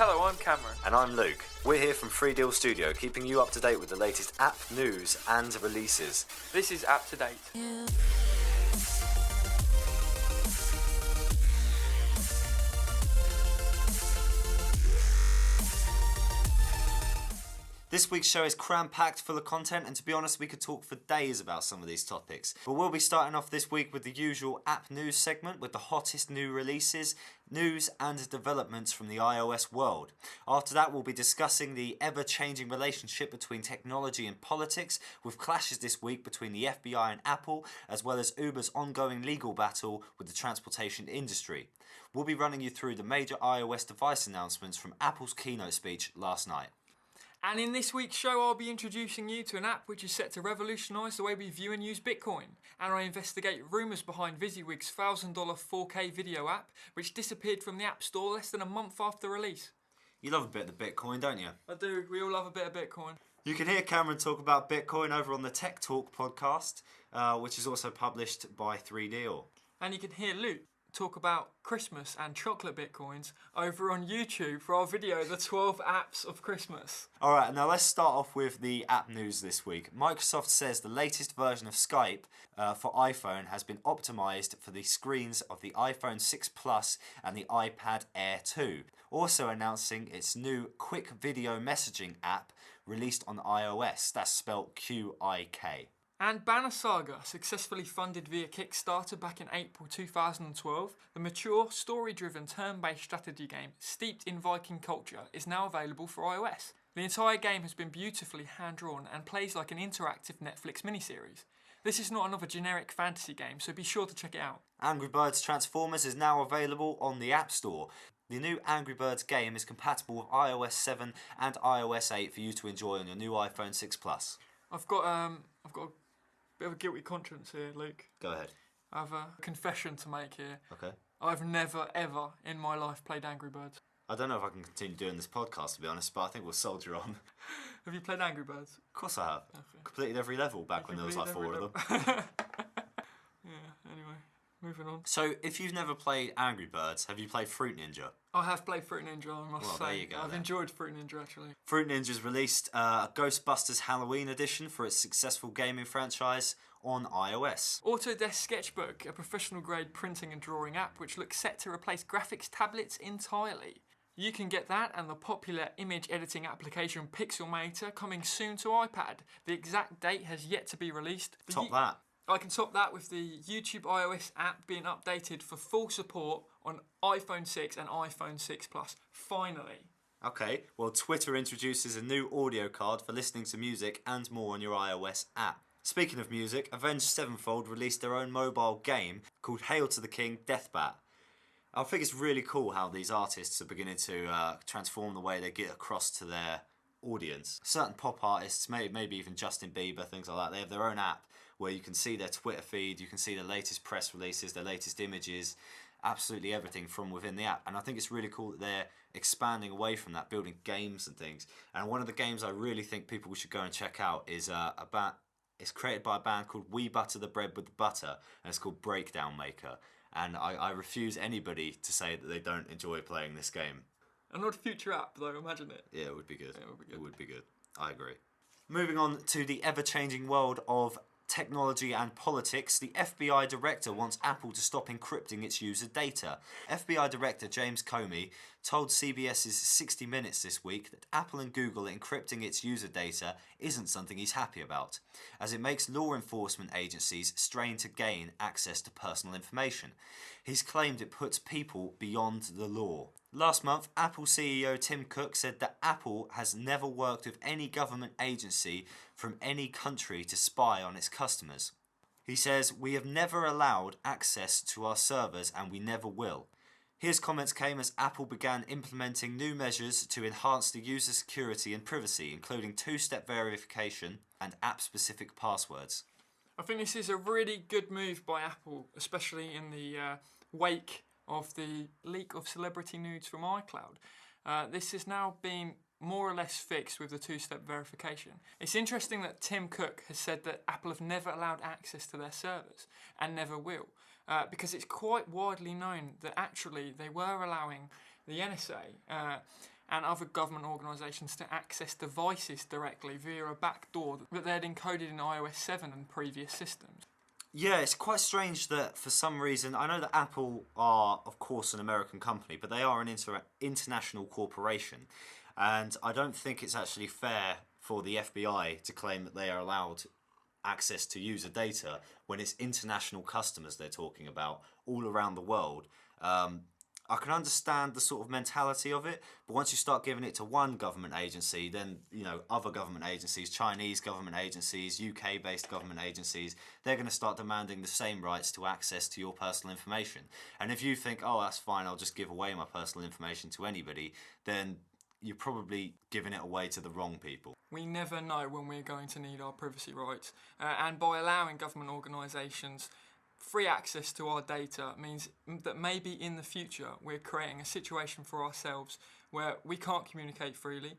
Hello, I'm Cameron. And I'm Luke. We're here from Free Deal Studio, keeping you up to date with the latest app news and releases. This is App to Date. This week's show is cram-packed full of content, and to be honest, we could talk for days about some of these topics. But we'll be starting off this week with the usual app news segment with the hottest new releases, news and developments from the iOS world. After that, we'll be discussing the ever-changing relationship between technology and politics, with clashes this week between the FBI and Apple, as well as Uber's ongoing legal battle with the transportation industry. We'll be running you through the major iOS device announcements from Apple's keynote speech last night. And in this week's show, I'll be introducing you to an app which is set to revolutionise the way we view and use Bitcoin. And I investigate rumours behind VisiWig's $1,000 4K video app, which disappeared from the App Store less than a month after release. You love a bit of Bitcoin, don't you? I do. We all love a bit of Bitcoin. You can hear Cameron talk about Bitcoin over on the Tech Talk podcast, which is also published by 3Deal. And you can hear Luke talk about Christmas and chocolate Bitcoins over on YouTube for our video, The 12 Apps of Christmas. Alright, now let's start off with the app news this week. Microsoft says the latest version of Skype for iPhone has been optimised for the screens of the iPhone 6 Plus and the iPad Air 2. Also announcing its new quick video messaging app released on iOS, that's spelled QIK. And Banner Saga, successfully funded via Kickstarter back in April 2012, the mature, story-driven, turn-based strategy game steeped in Viking culture is now available for iOS. The entire game has been beautifully hand-drawn and plays like an interactive Netflix miniseries. This is not another generic fantasy game, so be sure to check it out. Angry Birds Transformers is now available on the App Store. The new Angry Birds game is compatible with iOS 7 and iOS 8 for you to enjoy on your new iPhone 6 Plus. I've got a bit of a guilty conscience here, Luke. Go ahead. I have a confession to make here. Okay. I've never, ever in my life played Angry Birds. I don't know if I can continue doing this podcast, to be honest, but I think we'll soldier on. Have you played Angry Birds? Of course I have. Okay. Completed every level back when there was like 4 of them. Yeah, anyway, moving on. So, if you've never played Angry Birds, have you played Fruit Ninja? I have played Fruit Ninja, I must say. There you go, I've enjoyed Fruit Ninja, actually. Fruit Ninja's released a Ghostbusters Halloween edition for its successful gaming franchise on iOS. Autodesk Sketchbook, a professional-grade printing and drawing app which looks set to replace graphics tablets entirely. You can get that and the popular image editing application Pixelmator coming soon to iPad. The exact date has yet to be released. Top that. I can top that with the YouTube iOS app being updated for full support on iPhone 6 and iPhone 6 Plus. Finally. Okay, well, Twitter introduces a new audio card for listening to music and more on your iOS app. Speaking of music, Avenged Sevenfold released their own mobile game called Hail to the King Deathbat. I think it's really cool how these artists are beginning to transform the way they get across to their audience. Certain pop artists, maybe even Justin Bieber, things like that, they have their own app where you can see their Twitter feed, you can see the latest press releases, their latest images, absolutely everything from within the app. And I think it's really cool that they're expanding away from that, building games and things. And one of the games I really think people should go and check out is it's created by a band called We Butter the Bread with the Butter, and it's called Breakdown Maker. And I refuse anybody to say that they don't enjoy playing this game. An odd future app, though, imagine it. Yeah, it would be good. Yeah, it would be good. It would be good. I agree. Moving on to the ever-changing world of technology and politics, the FBI director wants Apple to stop encrypting its user data. FBI Director James Comey told CBS's 60 Minutes this week that Apple and Google encrypting its user data isn't something he's happy about, as it makes law enforcement agencies strain to gain access to personal information. He's claimed it puts people beyond the law. Last month, Apple CEO Tim Cook said that Apple has never worked with any government agency from any country to spy on its customers. He says, "We have never allowed access to our servers and we never will." His comments came as Apple began implementing new measures to enhance the user security and privacy, including two-step verification and app-specific passwords. I think this is a really good move by Apple, especially in the wake of the leak of celebrity nudes from iCloud. This has now been more or less fixed with the two-step verification. It's interesting that Tim Cook has said that Apple have never allowed access to their servers and never will, because it's quite widely known that actually they were allowing the NSA and other government organisations to access devices directly via a backdoor that they'd encoded in iOS 7 and previous systems. Yeah, it's quite strange that for some reason, I know that Apple are, of course, an American company, but they are an international corporation. And I don't think it's actually fair for the FBI to claim that they are allowed access to user data when it's international customers they're talking about all around the world. I can understand the sort of mentality of it, but once you start giving it to one government agency, then, you know, other government agencies, Chinese government agencies, UK-based government agencies, they're going to start demanding the same rights to access to your personal information. And if you think, oh, that's fine, I'll just give away my personal information to anybody, then you're probably giving it away to the wrong people. We never know when we're going to need our privacy rights, and by allowing government organisations free access to our data means that maybe in the future we're creating a situation for ourselves where we can't communicate freely,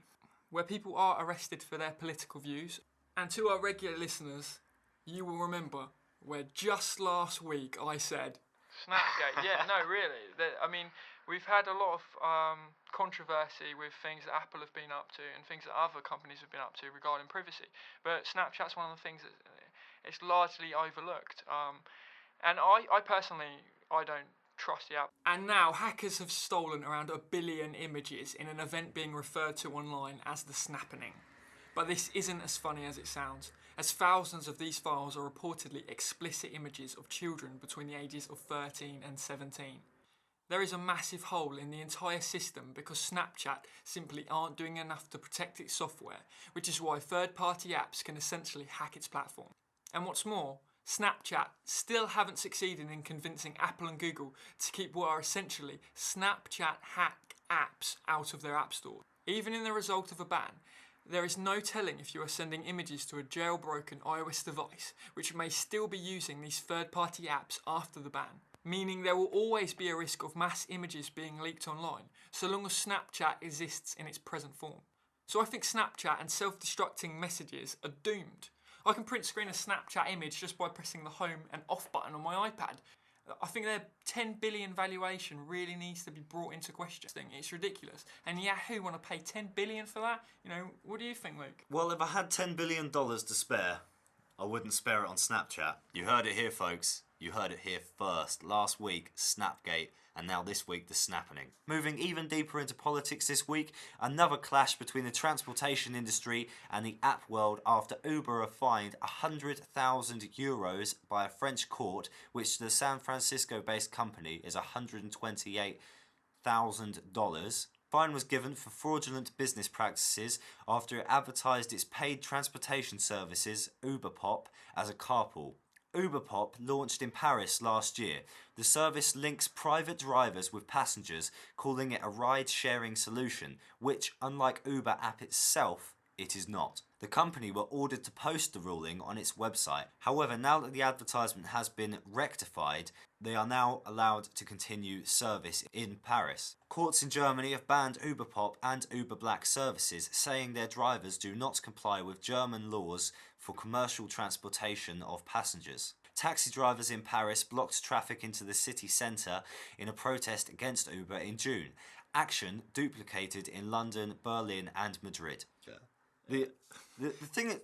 where people are arrested for their political views. And to our regular listeners, you will remember where just last week I said Snapgate. Yeah, no, really. I mean, we've had a lot of controversy with things that Apple have been up to and things that other companies have been up to regarding privacy. But Snapchat's one of the things that it's largely overlooked. And I personally, I don't trust the app. And now hackers have stolen around 1 billion images in an event being referred to online as the snappening. But this isn't as funny as it sounds, as thousands of these files are reportedly explicit images of children between the ages of 13 and 17. There is a massive hole in the entire system because Snapchat simply aren't doing enough to protect its software, which is why third-party apps can essentially hack its platform. And what's more, Snapchat still haven't succeeded in convincing Apple and Google to keep what are essentially Snapchat hack apps out of their app store. Even in the result of a ban, there is no telling if you are sending images to a jailbroken iOS device, which may still be using these third-party apps after the ban, meaning there will always be a risk of mass images being leaked online, so long as Snapchat exists in its present form. So I think Snapchat and self-destructing messages are doomed. I can print screen a Snapchat image just by pressing the home and off button on my iPad. I think their 10 billion valuation really needs to be brought into question. It's ridiculous. And Yahoo want to pay 10 billion for that? You know, what do you think, Luke? Well, if I had $10 billion to spare, I wouldn't spare it on Snapchat. You heard it here, folks. You heard it here first. Last week, Snapgate, and now this week, the snappening. Moving even deeper into politics this week, another clash between the transportation industry and the app world after Uber are fined €100,000 by a French court, which the San Francisco-based company is $128,000. Fine was given for fraudulent business practices after it advertised its paid transportation services, UberPop, as a carpool. UberPop launched in Paris last year. The service links private drivers with passengers, calling it a ride-sharing solution, which, unlike Uber app itself, it is not. The company were ordered to post the ruling on its website. However, now that the advertisement has been rectified, they are now allowed to continue service in Paris. Courts in Germany have banned UberPop and Uber Black services, saying their drivers do not comply with German laws for commercial transportation of passengers. Taxi drivers in Paris blocked traffic into the city centre in a protest against Uber in June. Action duplicated in London, Berlin and Madrid. The thing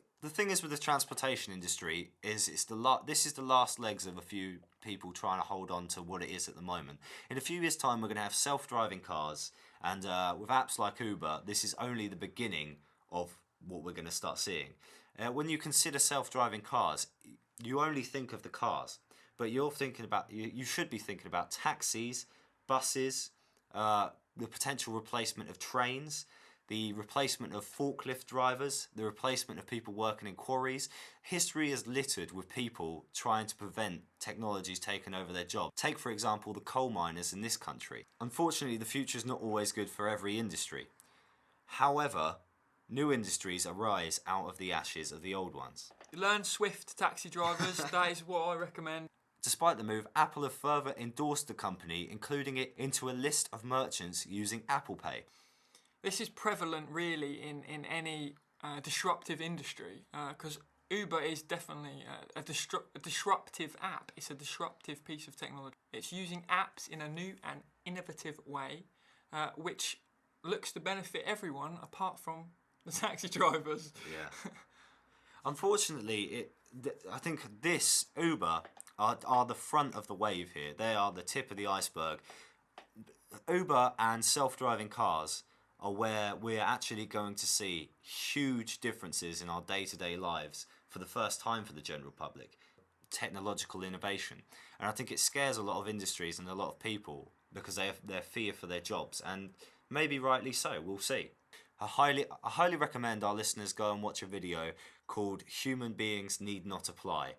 is with the transportation industry is this is the last legs of a few people trying to hold on to what it is at the moment. In a few years' time, we're going to have self-driving cars, and with apps like Uber, this is only the beginning of what we're going to start seeing. When you consider self-driving cars, you only think of the cars, but you should be thinking about taxis, buses, the potential replacement of trains, the replacement of forklift drivers, the replacement of people working in quarries. History is littered with people trying to prevent technologies taking over their job. Take, for example, the coal miners in this country. Unfortunately, the future is not always good for every industry. However, new industries arise out of the ashes of the old ones. Learn Swift, taxi drivers. That is what I recommend. Despite the move, Apple have further endorsed the company, including it into a list of merchants using Apple Pay. This is prevalent really in any disruptive industry because Uber is definitely a disruptive app. It's a disruptive piece of technology. It's using apps in a new and innovative way which looks to benefit everyone apart from the taxi drivers. Yeah. Unfortunately, I think this Uber are the front of the wave here. They are the tip of the iceberg. Uber and self-driving cars are where we're actually going to see huge differences in our day-to-day lives for the first time for the general public. Technological innovation. And I think it scares a lot of industries and a lot of people because they have their fear for their jobs, and maybe rightly so. We'll see. I highly recommend our listeners go and watch a video called Human Beings Need Not Apply.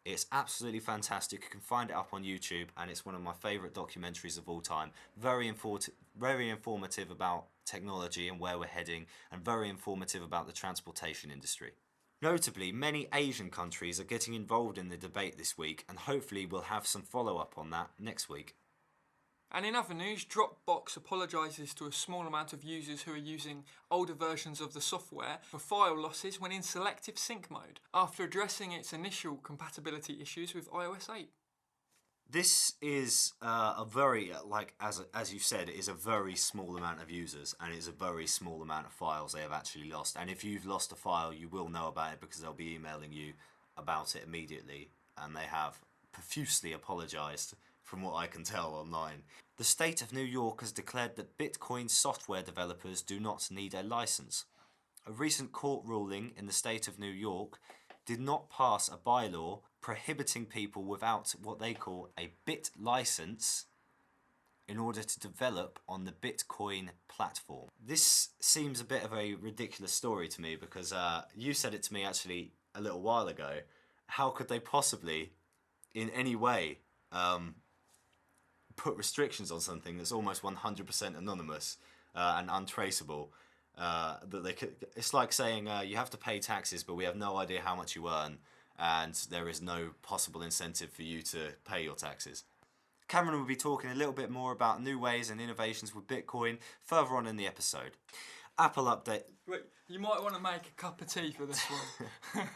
It's absolutely fantastic. You can find it up on YouTube, and it's one of my favourite documentaries of all time. Very informative about technology and where we're heading, and very informative about the transportation industry. Notably, many Asian countries are getting involved in the debate this week, and hopefully we'll have some follow-up on that next week. And in other news, Dropbox apologises to a small amount of users who are using older versions of the software for file losses when in selective sync mode, after addressing its initial compatibility issues with iOS 8. This is a very, as you said, it is a very small amount of users, and it's a very small amount of files they have actually lost. And if you've lost a file, you will know about it because they'll be emailing you about it immediately, and they have profusely apologised from what I can tell online. The state of New York has declared that Bitcoin software developers do not need a license. A recent court ruling in the state of New York did not pass a bylaw prohibiting people without what they call a bit license in order to develop on the Bitcoin platform. This seems a bit of a ridiculous story to me because you said it to me actually a little while ago. How could they possibly, in any way, put restrictions on something that's almost 100% anonymous and untraceable? That they could. It's like saying you have to pay taxes, but we have no idea how much you earn, and there is no possible incentive for you to pay your taxes. Cameron will be talking a little bit more about new ways and innovations with Bitcoin further on in the episode. Apple update. Wait, you might want to make a cup of tea for this one.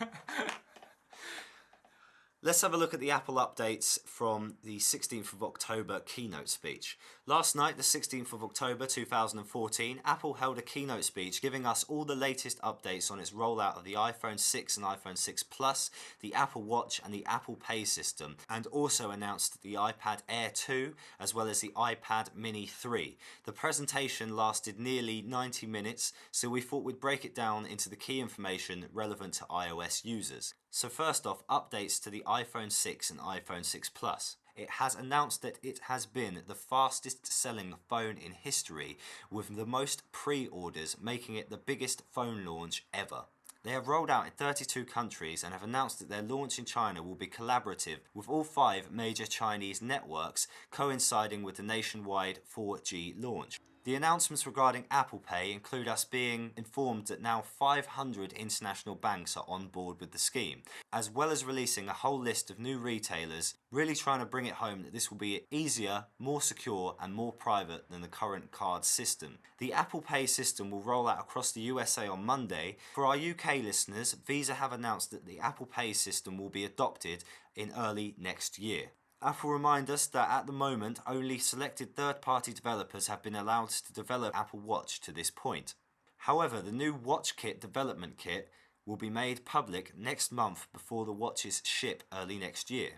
Let's have a look at the Apple updates from the 16th of October keynote speech. Last night, the 16th of October 2014, Apple held a keynote speech giving us all the latest updates on its rollout of the iPhone 6 and iPhone 6 Plus, the Apple Watch and the Apple Pay system, and also announced the iPad Air 2 as well as the iPad Mini 3. The presentation lasted nearly 90 minutes, so we thought we'd break it down into the key information relevant to iOS users. So first off, updates to the iPhone 6 and iPhone 6 Plus. It has announced that it has been the fastest selling phone in history, with the most pre-orders, making it the biggest phone launch ever. They have rolled out in 32 countries and have announced that their launch in China will be collaborative with all 5 major Chinese networks, coinciding with the nationwide 4G launch. The announcements regarding Apple Pay include us being informed that now 500 international banks are on board with the scheme, as well as releasing a whole list of new retailers, really trying to bring it home that this will be easier, more secure and more private than the current card system. The Apple Pay system will roll out across the USA on Monday. For our UK listeners, Visa have announced that the Apple Pay system will be adopted in early next year. Apple remind us that at the moment, only selected third-party developers have been allowed to develop Apple Watch to this point. However, the new WatchKit development kit will be made public next month before the watches ship early next year.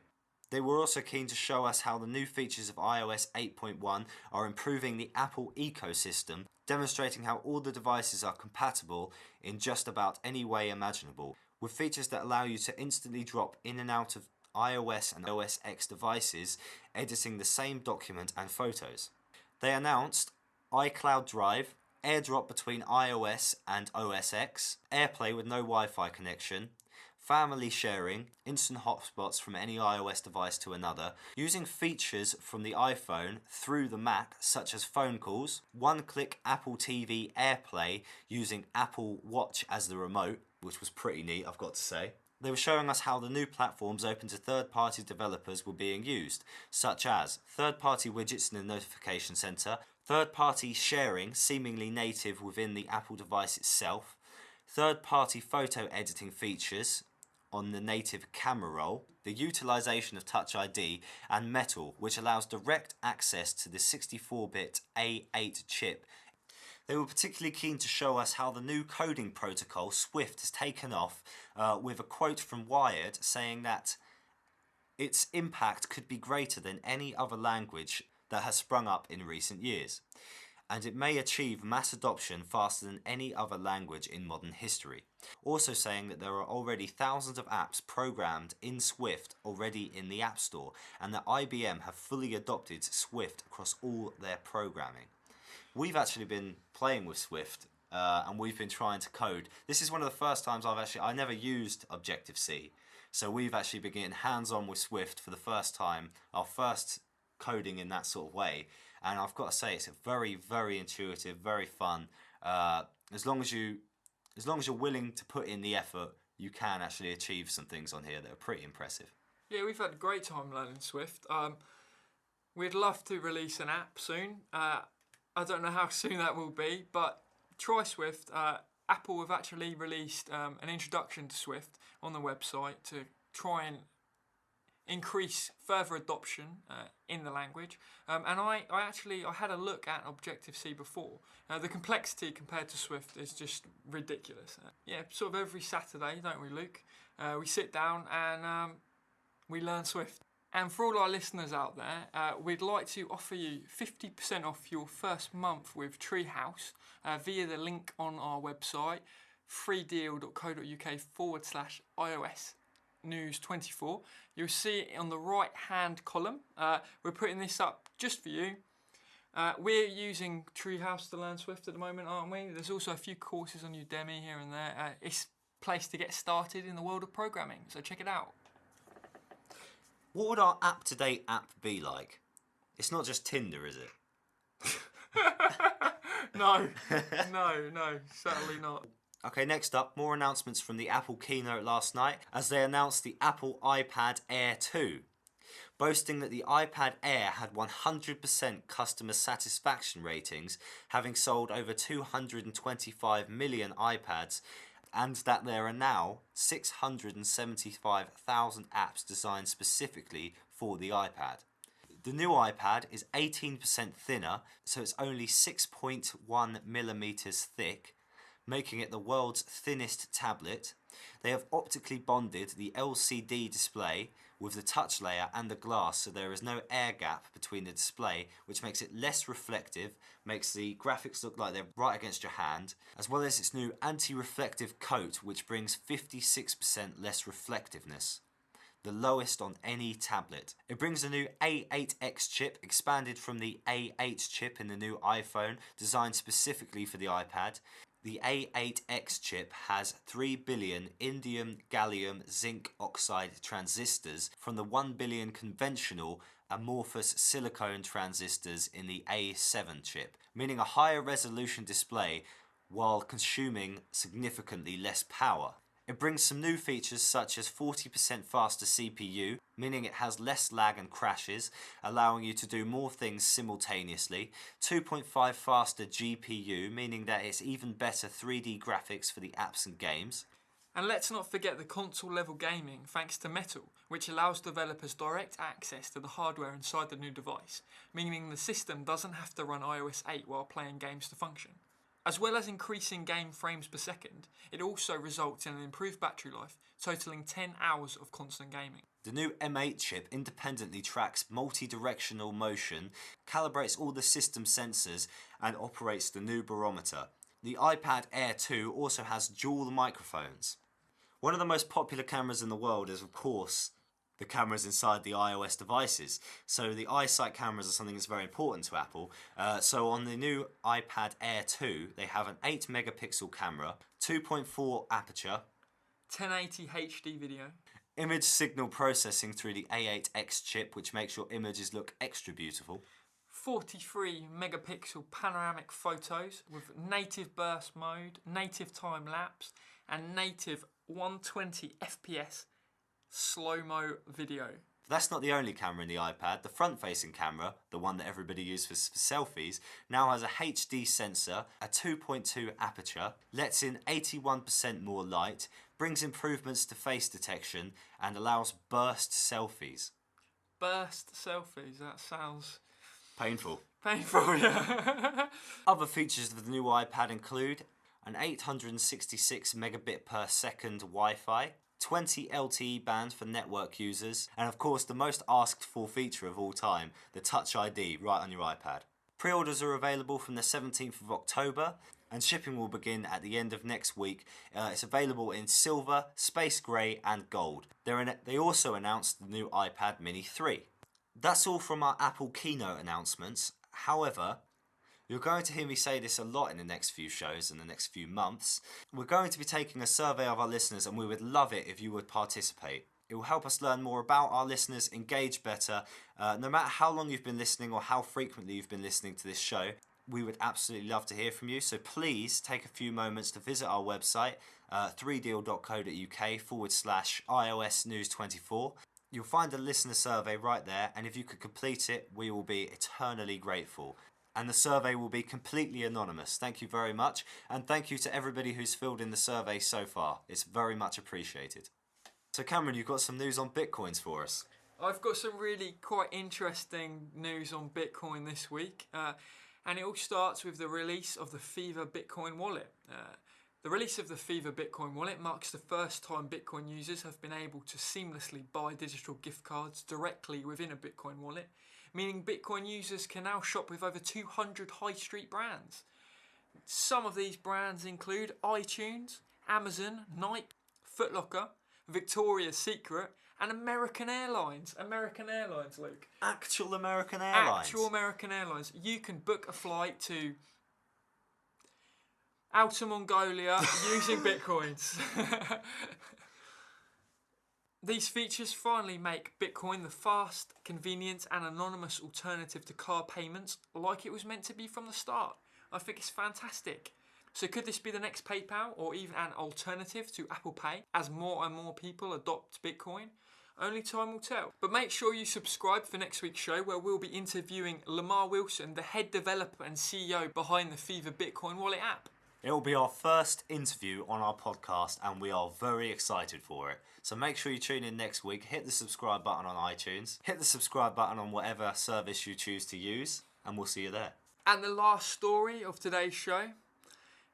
They were also keen to show us how the new features of iOS 8.1 are improving the Apple ecosystem, demonstrating how all the devices are compatible in just about any way imaginable, with features that allow you to instantly drop in and out of iOS and OS X devices, editing the same document and photos. They announced iCloud Drive, AirDrop between iOS and OS X, AirPlay with no Wi-Fi connection, family sharing, instant hotspots from any iOS device to another, using features from the iPhone through the Mac such as phone calls, one-click Apple TV AirPlay using Apple Watch as the remote, which was pretty neat, I've got to say. They were showing us how the new platforms open to third-party developers were being used, such as third-party widgets in the notification center, third-party sharing seemingly native within the Apple device itself, third-party photo editing features on the native camera roll, the utilization of Touch ID, and Metal, which allows direct access to the 64-bit A8 chip. They were particularly keen to show us how the new coding protocol, Swift, has taken off, with a quote from Wired saying that its impact could be greater than any other language that has sprung up in recent years, and it may achieve mass adoption faster than any other language in modern history. Also saying that there are already thousands of apps programmed in Swift already in the App Store, and that IBM have fully adopted Swift across all their programming. We've actually been playing with Swift, and we've been trying to code. This is one of the first times I never used Objective-C, so we've actually been getting hands-on with Swift for the first time, our first coding in that sort of way, and I've got to say it's very, very intuitive, very fun. As long as you're willing to put in the effort, you can actually achieve some things on here that are pretty impressive. Yeah, we've had a great time learning Swift. We'd love to release an app soon. I don't know how soon that will be, but try Swift. Apple have actually released an introduction to Swift on the website to try and increase further adoption in the language. And I had a look at Objective-C before. The complexity compared to Swift is just ridiculous. Sort of every Saturday, don't we, Luke? We sit down and we learn Swift. And for all our listeners out there, we'd like to offer you 50% off your first month with Treehouse via the link on our website, freedeal.co.uk/iOS News 24. You'll see it on the right hand column. We're putting this up just for you. We're using Treehouse to learn Swift at the moment, aren't we? There's also a few courses on Udemy here and there. It's a place to get started in the world of programming, so check it out. What would our up-to-date app be like? It's not just Tinder, is it? No, certainly not. Okay, next up, more announcements from the Apple keynote last night as they announced the Apple iPad Air 2. Boasting that the iPad Air had 100% customer satisfaction ratings, having sold over 225 million iPads, and that there are now 675,000 apps designed specifically for the iPad. The new iPad is 18% thinner, so it's only 6.1 millimeters thick, making it the world's thinnest tablet. They have optically bonded the LCD display with the touch layer and the glass, so there is no air gap between the display, which makes it less reflective, makes the graphics look like they're right against your hand, as well as its new anti-reflective coat, which brings 56% less reflectiveness, the lowest on any tablet. It brings a new A8X chip, expanded from the A8 chip in the new iPhone, designed specifically for the iPad. The A8X chip has 3 billion indium gallium zinc oxide transistors from the 1 billion conventional amorphous silicone transistors in the A7 chip, meaning a higher resolution display while consuming significantly less power. It brings some new features such as 40% faster CPU, meaning it has less lag and crashes, allowing you to do more things simultaneously, 2.5 faster GPU, meaning that it's even better 3D graphics for the apps and games. And let's not forget the console level gaming thanks to Metal, which allows developers direct access to the hardware inside the new device, meaning the system doesn't have to run iOS 8 while playing games to function. As well as increasing game frames per second, it also results in an improved battery life, totaling 10 hours of constant gaming. The new M8 chip independently tracks multi-directional motion, calibrates all the system sensors, and operates the new barometer. The iPad Air 2 also has dual microphones. One of the most popular cameras in the world is, of course, the cameras inside the iOS devices. So the iSight cameras are something that's very important to Apple. So on the new iPad Air 2, they have an 8 megapixel camera, 2.4 aperture, 1080 HD video, image signal processing through the A8X chip, which makes your images look extra beautiful, 43 megapixel panoramic photos with native burst mode, native time lapse, and native 120 FPS slow-mo video. That's not the only camera in the iPad. The front-facing camera, the one that everybody uses for selfies, now has a HD sensor, a 2.2 aperture, lets in 81% more light, brings improvements to face detection, and allows burst selfies. Burst selfies, that sounds painful. Painful, yeah. Other features of the new iPad include an 866 megabit per second Wi-Fi, 20 LTE bands for network users, and of course the most asked for feature of all time, the Touch ID right on your iPad. Pre-orders are available from the 17th of October and shipping will begin at the end of next week. It's available in silver, space grey and gold. They also announced the new iPad Mini 3. That's all from our Apple keynote announcements. However, you're going to hear me say this a lot in the next few shows and the next few months. We're going to be taking a survey of our listeners and we would love it if you would participate. It will help us learn more about our listeners, engage better. No matter how long you've been listening or how frequently you've been listening to this show, we would absolutely love to hear from you. So please take a few moments to visit our website, 3deal.co.uk/iOS News 24. You'll find a listener survey right there, and if you could complete it, we will be eternally grateful. And the survey will be completely anonymous. Thank you very much, and thank you to everybody who's filled in the survey so far. It's very much appreciated. So Cameron, you've got some news on Bitcoins for us. I've got some really quite interesting news on Bitcoin this week, and it all starts with the release of the Fever Bitcoin wallet. The release of the Fever Bitcoin wallet marks the first time Bitcoin users have been able to seamlessly buy digital gift cards directly within a Bitcoin wallet, meaning Bitcoin users can now shop with over 200 high street brands. Some of these brands include iTunes, Amazon, Nike, Foot Locker, Victoria's Secret, and American Airlines. American Airlines, Luke. Actual American Airlines? Actual American Airlines. You can book a flight to Outer Mongolia using Bitcoins. These features finally make Bitcoin the fast, convenient and anonymous alternative to card payments like it was meant to be from the start. I think it's fantastic. So could this be the next PayPal or even an alternative to Apple Pay as more and more people adopt Bitcoin? Only time will tell. But make sure you subscribe for next week's show where we'll be interviewing Lamar Wilson, the head developer and CEO behind the Fever Bitcoin wallet app. It will be our first interview on our podcast and we are very excited for it. So make sure you tune in next week, hit the subscribe button on iTunes, hit the subscribe button on whatever service you choose to use, and we'll see you there. And the last story of today's show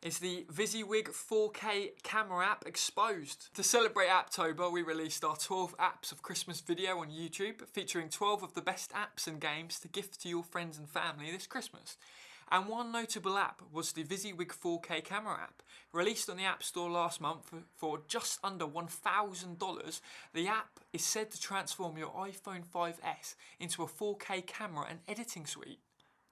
is the VisiWig 4K camera app exposed. To celebrate Apptober, we released our 12 apps of Christmas video on YouTube, featuring 12 of the best apps and games to gift to your friends and family this Christmas. And one notable app was the VisiWig 4K camera app. Released on the App Store last month for just under $1,000, the app is said to transform your iPhone 5S into a 4K camera and editing suite.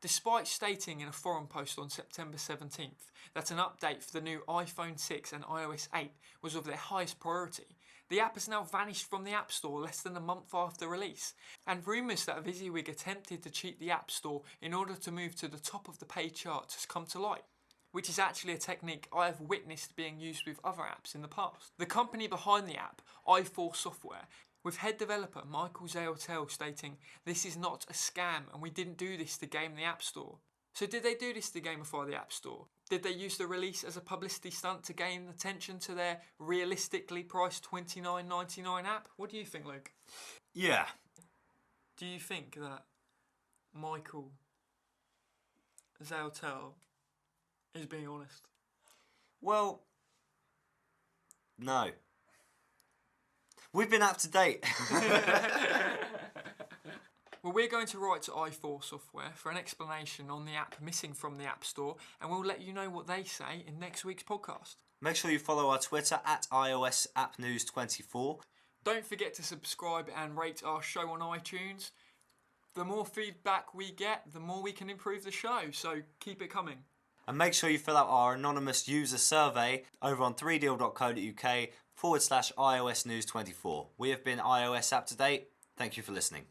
Despite stating in a forum post on September 17th that an update for the new iPhone 6 and iOS 8 was of their highest priority, the app has now vanished from the App Store less than a month after release, and rumours that VisiWig attempted to cheat the App Store in order to move to the top of the paid charts has come to light, which is actually a technique I have witnessed being used with other apps in the past. The company behind the app, i4 Software, with head developer Michael Zaytel stating, "This is not a scam and we didn't do this to game the App Store." So did they do this to gamify the App Store? Did they use the release as a publicity stunt to gain attention to their realistically priced $29.99 app? What do you think, Luke? Yeah. Do you think that Michael Zaytel is being honest? Well, no. We've been up to date. Well, we're going to write to i4 Software for an explanation on the app missing from the App Store, and we'll let you know what they say in next week's podcast. Make sure you follow our Twitter at iOS App News 24. Don't forget to subscribe and rate our show on iTunes. The more feedback we get, the more we can improve the show, so keep it coming. And make sure you fill out our anonymous user survey over on 3deal.co.uk/iOS News 24. We have been iOS Up to Date. Thank you for listening.